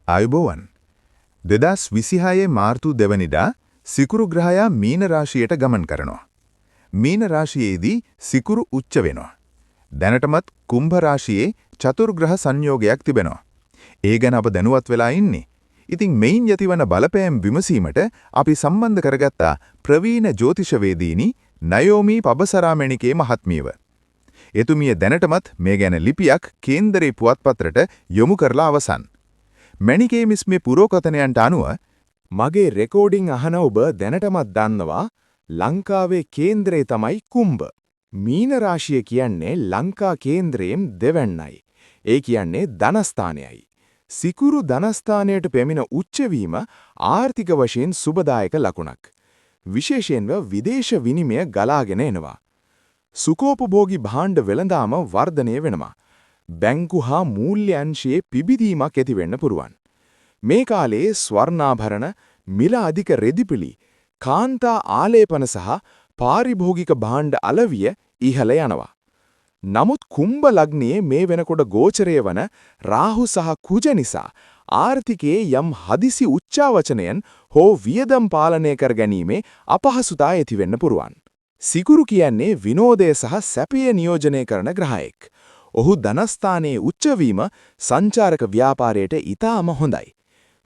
ආයුබෝවන් 2026 මාර්තු 2 වෙනිදා සිකුරු ග්‍රහයා මීන රාශියට ගමන් කරනවා. මීන රාශියේදී සිකුරු උච්ච වෙනවා. දැනටමත් කුම්භ රාශියේ චතුර්ග්‍රහ සංයෝගයක් තිබෙනවා. ඒ ගැන අප දැනුවත් වෙලා ඉන්නේ. ඉතින් මෙයින් යතිවන බලපෑම් විමසීමට අපි සම්බන්ධ කරගත්තා ප්‍රවීණ ජ්‍යොතිෂවේදීනි නයෝමි පබසරාමණිකේ මහත්මියව. එතුමිය දැනටමත් මේ ගැන ලිපියක් කේන්දරේ පුවත්පත්‍රයට යොමු කරලා අවසන්. මණිකේ මිස්මේ පුරෝකථනයන්ට අනුව මගේ රෙකෝඩින් අහන ඔබ දැනටමත් දන්නවා ලංකාවේ කේන්දරේ තමයි කුම්භ. මීන රාශිය කියන්නේ ලංකා කේන්ද්‍රයෙන් දෙවැන්නයි. ඒ කියන්නේ ධනස්ථානයයි. සිකුරු ධනස්ථානයට පැමිණ උච්ච වීම ආර්ථික වශයෙන් සුබදායක ලකුණක්. විශේෂයෙන්ම විදේශ විනිමය ගලාගෙන එනවා. සුඛෝපභෝගී භාණ්ඩ වෙළඳාම වර්ධනය වෙනවා. බැංකු හා මූල්‍ය අංශයේ පිබිදීමක් ඇති වෙන්න පුරුවන්. මේ කාලයේ ස්වර්ණාභරණ, මිල අධික රෙදිපිලි, කාන්තා ආලේපන සහ පාරිභෝගික භාණ්ඩ අලවිය ඉහළ යනවා. නමුත් කුම්භ ලග්නයේ මේ වෙනකොට ගෝචරය වන රාහු සහ කුජ නිසා ආර්ථිකයේ යම් හදිසි උච්චාවචනයන් හෝ වියදම් පාලනය කර ගැනීමේ අපහසුතා ඇති වෙන්න පුරුවන්. සිකුරු කියන්නේ විනෝදය සහ සැපය නියෝජනය කරන ග්‍රහයෙක්. ඔහු ධනස්ථානයේ උච්චවීම සංචාරක ව්‍යාපාරයට ඉතාම හොඳයි.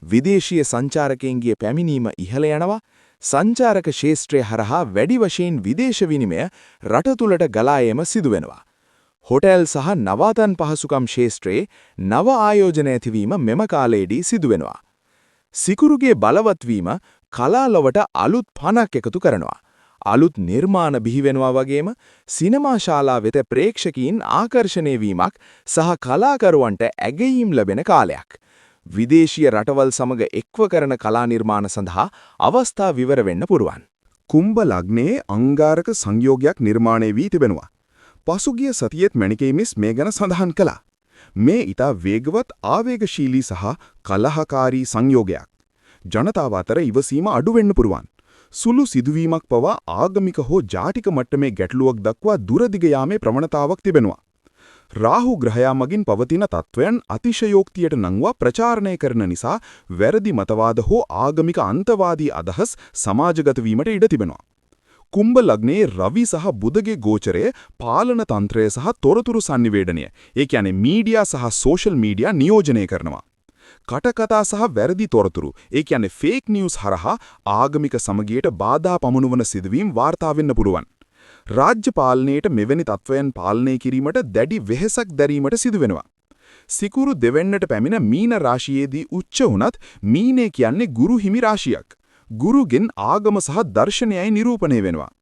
විදේශීය සංචාරකයන්ගේ පැමිණීම ඉහළ යනවා. සංචාරක ශේෂ්ත්‍රය හරහා වැඩි වශයෙන් විදේශ විනිමය රට තුළට ගලා ඒම සිදුවෙනවා. හොටෙල් සහ නවාතන් පහසුකම් ශේෂ්ත්‍රයේ නව ආයෝජන ඇතිවීම මෙම කාලයේදී සිදුවෙනවා. සිකුරුගේ බලවත් වීම කලාලොවට අලුත් පණක් එකතු කරනවා. අලුත් නිර්මාණ බිහිවෙනවා වගේම සිනමා ශාලා වෙත ප්‍රේක්ෂකීන් ආකර්ෂණය වීමක් සහ කලාකරුවන්ට ඇගයීම් ලැබෙන කාලයක්. විදේශීය රටවල් සමග එක්ව කරන කලා නිර්මාණ සඳහා අවස්ථා විවර වෙන්න පුරුවන්. කුම්භ ලග්නයේ අංගාරක සංයෝගයක් නිර්මාණය වී තිබෙනවා. පසුගිය සතියේත් මණිකේ මිස් මේ ගැන සඳහන් කළා. මේ ඊට වේගවත් ආවේගශීලී සහ කලහකාරී සංයෝගයක්. ජනතාව අතර ඉවසීම අඩු වෙන්න පුරුවන්. සුළු සිදුවීමක් පවා ආගමික හෝ ජාතික මට්ටමේ ගැටලුවක් දක්වා දුරදිග යාමේ ප්‍රවණතාවක් තිබෙනවා. රාහු ග්‍රහයා මගින් පවතින තත්වයන් අතිශයෝක්තියට නංවා ප්‍රචාරණය කරන නිසා වැරදි මතවාද හෝ ආගමික අන්තවාදී අදහස් සමාජගත වීමට ඉඩ තිබෙනවා. කුම්භ ලග්නයේ රවි සහ බුධගේ ගෝචරය පාලන තන්ත්‍රය සහ තොරතුරු සංනිවේදනය, ඒ කියන්නේ මීඩියා සහ සෝෂල් මීඩියා නියෝජනය කරනවා. කටකතා සහ වැරදි තොරතුරු, ඒ කියන්නේ ෆේක් නිවුස් හරහා ආගමික සමගියට බාධා පමුණුවන සිදුවීම් වාර්තා වෙන්න පුළුවන්. රාජ්‍ය පාලනයට මෙවැනි තත්වයන් පාලනය කිරීමට දැඩි වෙහෙසක් දැරීමට සිදුවෙනවා. සිකුරු දෙවැන්නට පැමිණ මීන රාශියේදී උච්ච වුණත් මීනේ කියන්නේ ගුරු හිමි රාශියක්. ගුරුගෙන් ආගම සහ දර්ශනයයි නිරූපණය වෙනවා.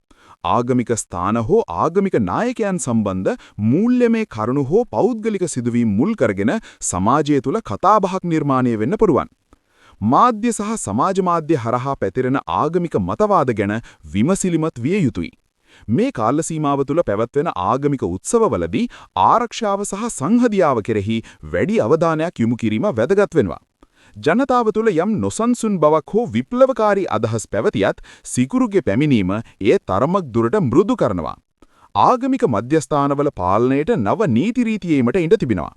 ආගමික ස්ථාන හෝ ආගමික නායකයන් සම්බන්ධ මූල්‍යමය කරුණු හෝ පෞද්ගලික සිදුවීම් මුල් කරගෙන සමාජය තුළ කතාබහක් නිර්මාණය වෙන්න පුරුවන්. මාධ්‍ය සහ සමාජ මාධ්‍ය හරහා පැතිරෙන ආගමික මතවාද ගැන විමසිලිමත් විය යුතුයි. මේ කාල සීමාව තුළ පැවැත්වෙන ආගමික උත්සවවලදී ආරක්ෂාව සහ සංහදියාව කෙරෙහි වැඩි අවධානයක් යොමු කිරීම වැදගත් වෙනවා. ජනතාව තුළ යම් නොසන්සුන් බවක් හෝ විප්ලවකාරී අදහස් පැවතියත් සිකුරුගේ පැමිණීම ඒ තරමක් දුරට මෘදු කරනවා. ආගමික මධ්‍යස්ථානවල පාලනයට නව නීති රීතියීමට ඉඩ තිබෙනවා.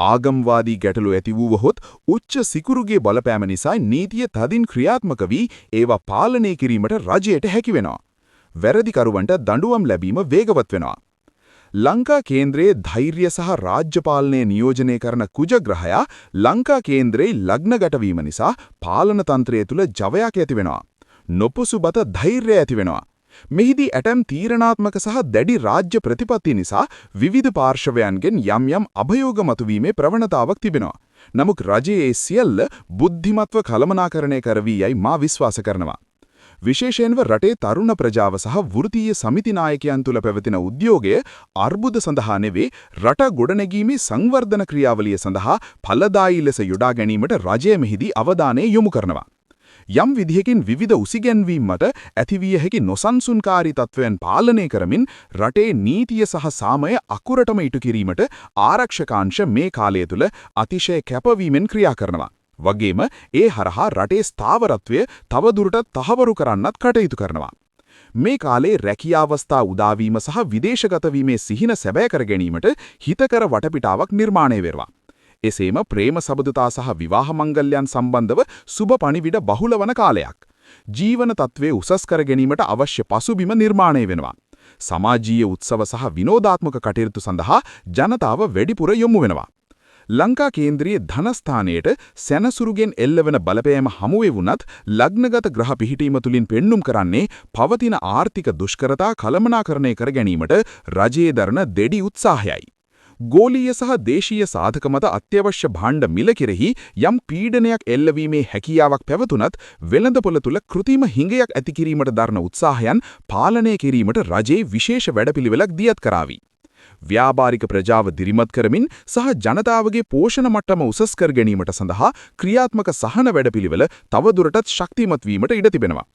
ආගම්වාදී ගැටලු ඇති වූවහොත් උච්ච සිකුරුගේ බලපෑම නිසා නීතිය තදින් ක්‍රියාත්මක වී ඒවා පාලනය කිරීමට රජයට හැකි වෙනවා. වැරදිකරුවන්ට දඬුවම් ලැබීම වේගවත් වෙනවා. ලංකා කේන්ද්‍රයේ ධෛර්ය සහ රාජ්‍ය පාලනය නියෝජනය කරන කුජ ග්‍රහයා ලංකා කේන්ද්‍රයේ ලග්නගත වීම නිසා පාලන තන්ත්‍රය තුළ ජවයක් ඇති වෙනවා. නොපුසුබත ධෛර්යය ඇති වෙනවා. මෙහිදී ඇතැම් තීරණාත්මක සහ දැඩි රාජ්‍ය ප්‍රතිපත්ති නිසා විවිධ පාර්ශවයන්ගෙන් යම් යම් අභයෝග මතුවීමේ ප්‍රවණතාවක් තිබෙනවා. නමුත් රජයේ සියල්ල බුද්ධිමත්ව කළමනාකරණය කරවී යයි මා විශ්වාස කරනවා. විශේෂයෙන්ම රටේ තරුණ ප්‍රජාව සහ වෘත්තීය සමිති නායකයන් තුළ පැවතින උද්‍යෝගය අර්බුද සඳහා නෙවේ රට ගොඩනැගීමේ සංවර්ධන ක්‍රියාවලිය සඳහා ඵලදායී ලෙස යොදා ගැනීමට රජය මෙහිදී අවධානය යොමු කරනවා. යම් විදිහකින් විවිධ උසිගැන්වීම් මත ඇතිවිය හැකි නොසන්සුන්කාරී තත්වයන් පාලනය කරමින් රටේ නීතිය සහ සාමය අකුරටම ඉටු කිරීමට ආරක්ෂකාංශ මේ කාලය තුළ අතිශය කැපවීමෙන් ක්‍රියා කරනවා. වගේම ඒ හරහා රටේ ස්ථාවරත්වය තවදුරටත් තහවුරු කරන්නත් කටයුතු කරනවා. මේ කාලේ රැකියා අවස්ථා උදාවීම සහ විදේශගත වීමේ සිහින සැබෑ කර ගැනීමට හිතකර වටපිටාවක් නිර්මාණය වෙනවා. එසේම ප්‍රේම සබඳතා සහ විවාහ මංගල්‍යයන් සම්බන්ධව සුබ පණිවිඩ බහුල වන කාලයක්. ජීවන තත්ත්වයේ උසස් කර ගැනීමට අවශ්‍ය පසුබිම නිර්මාණය වෙනවා. සමාජීය උත්සව සහ විනෝදාත්මක කටයුතු සඳහා ජනතාව වැඩිපුර යොමු වෙනවා. ලංකා කේන්ද්‍රීය ධනස්ථානයට සැනසුරුගෙන් එල්ලවන බලපෑම හමුවේ වුණත් ලග්නගත ග්‍රහ පිහිටීම තුලින් පෙන්눔 කරන්නේ පවතින ආර්ථික දුෂ්කරතා කළමනාකරණය කර ගැනීමට රජයේ දරන දෙඩි උත්සාහයයි. ගෝලීය සහ දේශීය සාධක මත අත්‍යවශ්‍ය භාණ්ඩ මිල කෙරෙහි යම් පීඩනයක් එල්ලවීමේ හැකියාවක් පැවතුනත් වෙළඳපොළ තුල කෘත්‍රිම හිඟයක් ඇති කිරීමට දරන උත්සාහයන් පාලනය කිරීමට රජයේ විශේෂ වැඩපිළිවෙලක් දියත් කරાવી. ව්‍යාපාරික ප්‍රජාව දිරිමත් කරමින් සහ ජනතාවගේ පෝෂණ මට්ටම උසස් කර ගැනීමට සඳහා ක්‍රියාත්මක සහන වැඩපිළිවෙල තවදුරටත් ශක්තිමත් වීමට ඉඩ තිබෙනවා.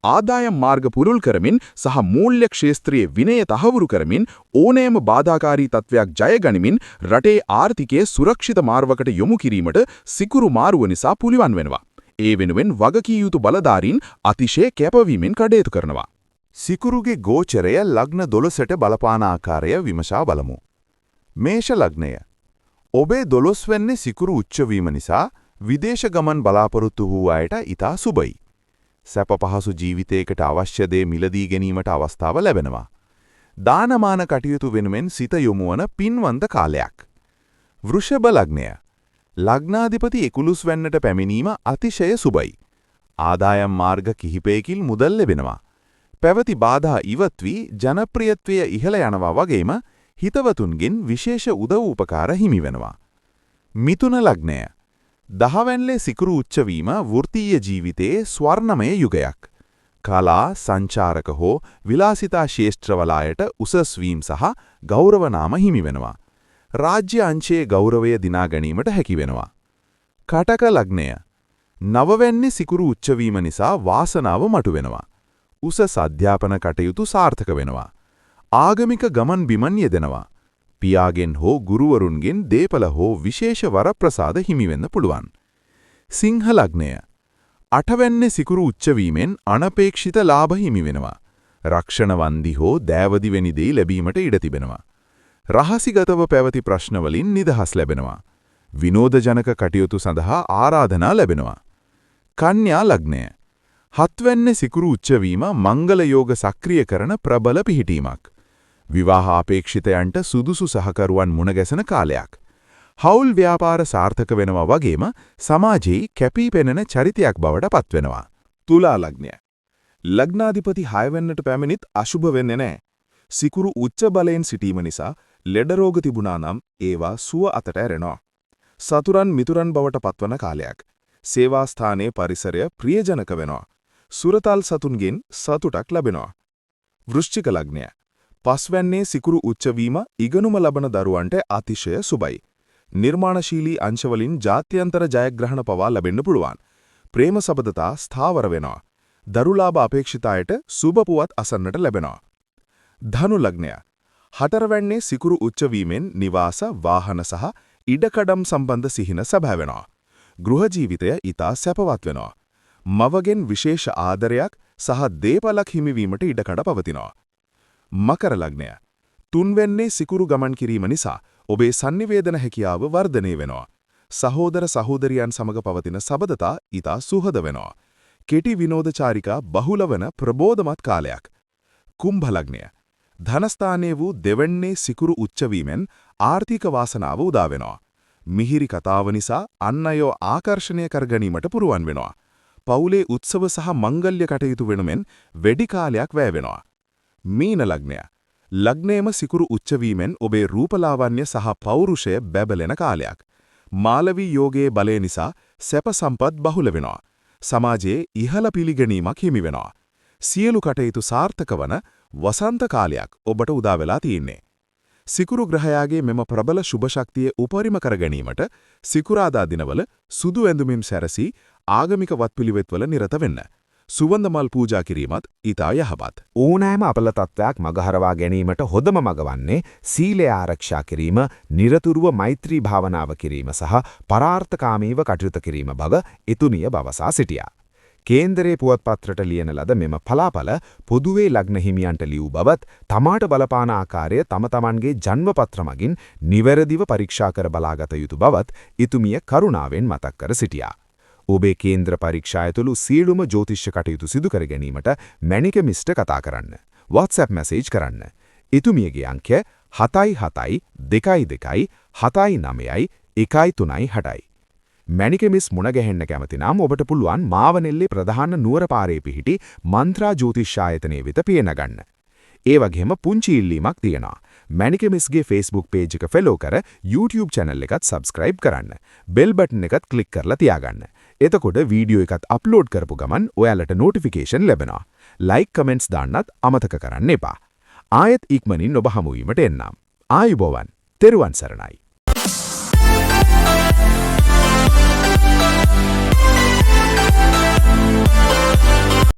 ආදායම් මාර්ග පුරුල් කරමින් සහ මූල්‍ය ක්ෂේත්‍රයේ විනය තහවුරු කරමින් ඕනෑම බාධාකාරී තත්වයක් ජය ගනිමින් රටේ ආර්ථිකයේ සුරක්ෂිත මාර්ගයකට යොමු කිරීමට සිකුරු මාරුව නිසා පුළුවන් වෙනවා. ඒ වෙනුවෙන් වගකී යුතු බලධාරීන් අතිශය කැපවීමෙන් කටයුතු කරනවා. සිකුරුගේ ගෝචරය ලග්න 12ට බලපාන ආකාරය විමසා බලමු. මේෂ ලග්නය. ඔබේ 12 වෙන්නේ සිකුරු උච්ච වීම නිසා විදේශ ගමන් බලාපොරොත්තු වූ අයට ඊට සුබයි. සැප පහසු ජීවිතයකට අවශ්‍ය දේ මිලදී ගැනීමට අවස්ථාව ලැබෙනවා. දානමාන කටයුතු වෙනුවෙන් සිත යොමු වන පින්වන්ත කාලයක්. වෘෂභ ලග්නය. ලග්නාධිපති 11 වෙන්නට පැමිණීම අතිශය සුබයි. ආදායම් මාර්ග කිහිපයකින් මුදල් ලැබෙනවා. පැවති බාධා ඉවත් වී ජනප්‍රියත්වය ඉහළ යනවා වගේම හිතවතුන්ගෙන් විශේෂ උදව් උපකාර හිමි වෙනවා. මිථුන ලග්නය. 10 වෙනිලේ සිකුරු උච්ච වීම වෘත්තීය ජීවිතයේ ස්වර්ණමය යුගයක්. කලා, සංචාරක හෝ විලාසිතා ශේෂ්ත්‍රවල අයට උසස් වීම සහ ගෞරව නාම හිමි වෙනවා. රාජ්‍ය අංශයේ ගෞරවය දිනා ගැනීමට හැකි වෙනවා. කටක ලග්නය. 9 වෙනිලේ සිකුරු උච්ච වීම නිසා වාසනාව මතු වෙනවා. උසස් අධ්‍යාපන කටයුතු සාර්ථක වෙනවා. ආගමික ගමන් බිමන් යෙදෙනවා. පියාගෙන් හෝ ගුරුවරුන්ගෙන් දීපල හෝ විශේෂ වරප්‍රසාද හිමි වෙන්න පුළුවන්. සිංහ ලග්නය. 8 වෙනිලේ සිකුරු උච්ච වීමෙන් අනපේක්ෂිත ලාභ හිමි වෙනවා. රක්ෂණ වන්දි හෝ දෑවදි වැනි දේ ලැබීමට ඉඩ තිබෙනවා. රහසිගතව පැවති ප්‍රශ්න වලින් නිදහස් ලැබෙනවා. විනෝදජනක කටයුතු සඳහා ආරාධනා ලැබෙනවා. කන්‍යා ලග්නය. 7 වෙනිලේ සිකුරු උච්ච වීම මංගල යෝග සක්‍රිය කරන ප්‍රබල පිහිටීමක්. විවාහ අපේක්ෂිතයන්ට සුදුසු සහකරුවන් මුණ ගැසෙන කාලයක්. හවුල් ව්‍යාපාර සාර්ථක වෙනවා වගේම සමාජයේ කැපී පෙනෙන චරිතයක් බවට පත්වෙනවා. තුලා ලග්නය. ලග්නාධිපති 6 වෙන්නට පැමිණිත් අශුභ වෙන්නේ නැහැ. සිකුරු උච්ච බලයෙන් සිටීම නිසා ලෙඩ රෝග තිබුණා නම් ඒවා සුව අතට ඇරෙනවා. සතුරන් මිතුරන් බවට පත්වන කාලයක්. සේවා ස්ථානයේ පරිසරය ප්‍රියජනක වෙනවා. සුරතල් සතුන්ගෙන් සතුටක් ලැබෙනවා. වෘශ්චික ලග්නය. 5 වෙනිලේ සිකුරු උච්ච වීම ඉගෙනුම ලබන දරුවන්ට අතිශය සුබයි. නිර්මාණශීලී අංශවලින් ජාත්‍යන්තර ජයග්‍රහණ පවා ලැබෙන්න පුළුවන්. ප්‍රේම සබඳතා ස්ථාවර වෙනවා. දරුලාභ අපේක්ෂිත අයට සුබ පුවත් අසන්නට ලැබෙනවා. ධනු ලග්නය. 4 වෙනිලේ සිකුරු උච්ච වීමෙන් නිවාස, වාහන සහ ඉඩකඩම් සම්බන්ධ සිහින සැබෑ වෙනවා. ගෘහ ජීවිතය ඊට සැපවත් වෙනවා. මවගෙන් විශේෂ ආදරයක් සහ දීපලක් හිමිවීමට ඉඩකඩ පවතිනවා. මකර ලග්නය. 3 වෙනිලේ සිකුරු ගමන් කිරීම නිසා ඔබේ sannivedana හැකියාව වර්ධනය වෙනවා. සහෝදර සහෝදරියන් සමග පවතින සබඳතා ඊට සුහද වෙනවා. කෙටි විනෝදචාරිකා බහුල වන ප්‍රබෝධමත් කාලයක්. කුම්භ ලග්නය. ධනස්ථානයේ වූ දෙවැන්නේ සිකුරු උච්ච වීමෙන් ආර්ථික වාසනාව උදා වෙනවා. මිහිරි කතාව නිසා අන් අයව ආකර්ෂණය කර ගැනීමට පුරුවන් වෙනවා. පවුලේ උත්සව සහ මංගල්‍ය කටයුතු වෙනුවෙන් වැඩි කාලයක් වැය වෙනවා. මීන ලග්නය. ලග්නයේම සිකුරු උච්ච වීමෙන් ඔබේ රූපලාවන්‍ය සහ පෞරුෂය බැබලෙන කාලයක්. මාලවී යෝගයේ බලය නිසා සැප සම්පත් බහුල වෙනවා. සමාජයේ ඉහළ පිළිගැනීමක් හිමි වෙනවා. සියලු කටයුතු සාර්ථක වන වසන්ත කාලයක් ඔබට උදා වෙලා තියෙන්නේ. සිකුරු ග්‍රහයාගේ මෙම ප්‍රබල සුභ ශක්තිය උපරිම කර ගැනීමට සිකුරාදා දිනවල සුදු ඇඳුමින් සැරසී ආගමික වත්පිළිවෙත්වල නිරත වෙන්න. සුවඳ මල් පූජා කිරීමත් ඊට යහපත්. ඕනෑම අපල තත්ත්වයක් මගහරවා ගැනීමට හොඳම මඟ වන්නේ සීලය ආරක්ෂා කිරීම, නිරතුරුව මෛත්‍රී භාවනාව කිරීම සහ පරාර්ථකාමීව කටයුතු කිරීම බව එතුණිය බවසා සිටියා. කේන්දරේ පුවත්පත්‍රට ලියන ලද මෙම පලාපල පොදුවේ ලග්න හිමියන්ට ලියූ බවත් තමාට බලපාන ආකාරය තම තමන්ගේ ජන්මපත්‍ර මගින් නිවැරදිව පරීක්ෂා කර බලාගත යුතු බවත් ඉතුමිය කරුණාවෙන් මතක් කර සිටියා. ඔබේ කේන්ද්‍ර පරීක්ෂා ඇතුළු සියලුම ජ්‍යොතිෂ කටයුතු සිදු කර ගැනීමට මැණික මිස්ට කතා කරන්න. WhatsApp මැසේජ් කරන්න. ඉතුමියගේ අංකය 77 22 79 136. මැණික මිස් මුණ ගැහෙන්න කැමති නම් ඔබට පුළුවන් මාවනෙල්ලේ ප්‍රධාන නුවර පාරේ පිහිටි මන්ත්‍රා ජ්‍යොතිෂායතනයේ වෙත පිය නගන්න. ඒ වගේම පුංචි ඉල්ලීමක් තියෙනවා. මැණික මිස්ගේ Facebook page එක follow කර YouTube channel එකත් subscribe කරන්න. bell button එකත් click කරලා තියාගන්න. එතකොට වීඩියෝ එකත් අප්ලෝඩ් කරපු ගමන් ඔයාලට notification ලැබෙනවා. like comments දාන්නත් අමතක කරන්න එපා. ආයෙත් ඉක්මනින් ඔබ හමු වීමට එන්නම්. ආයුබෝවන්. තෙරුවන් සරණයි.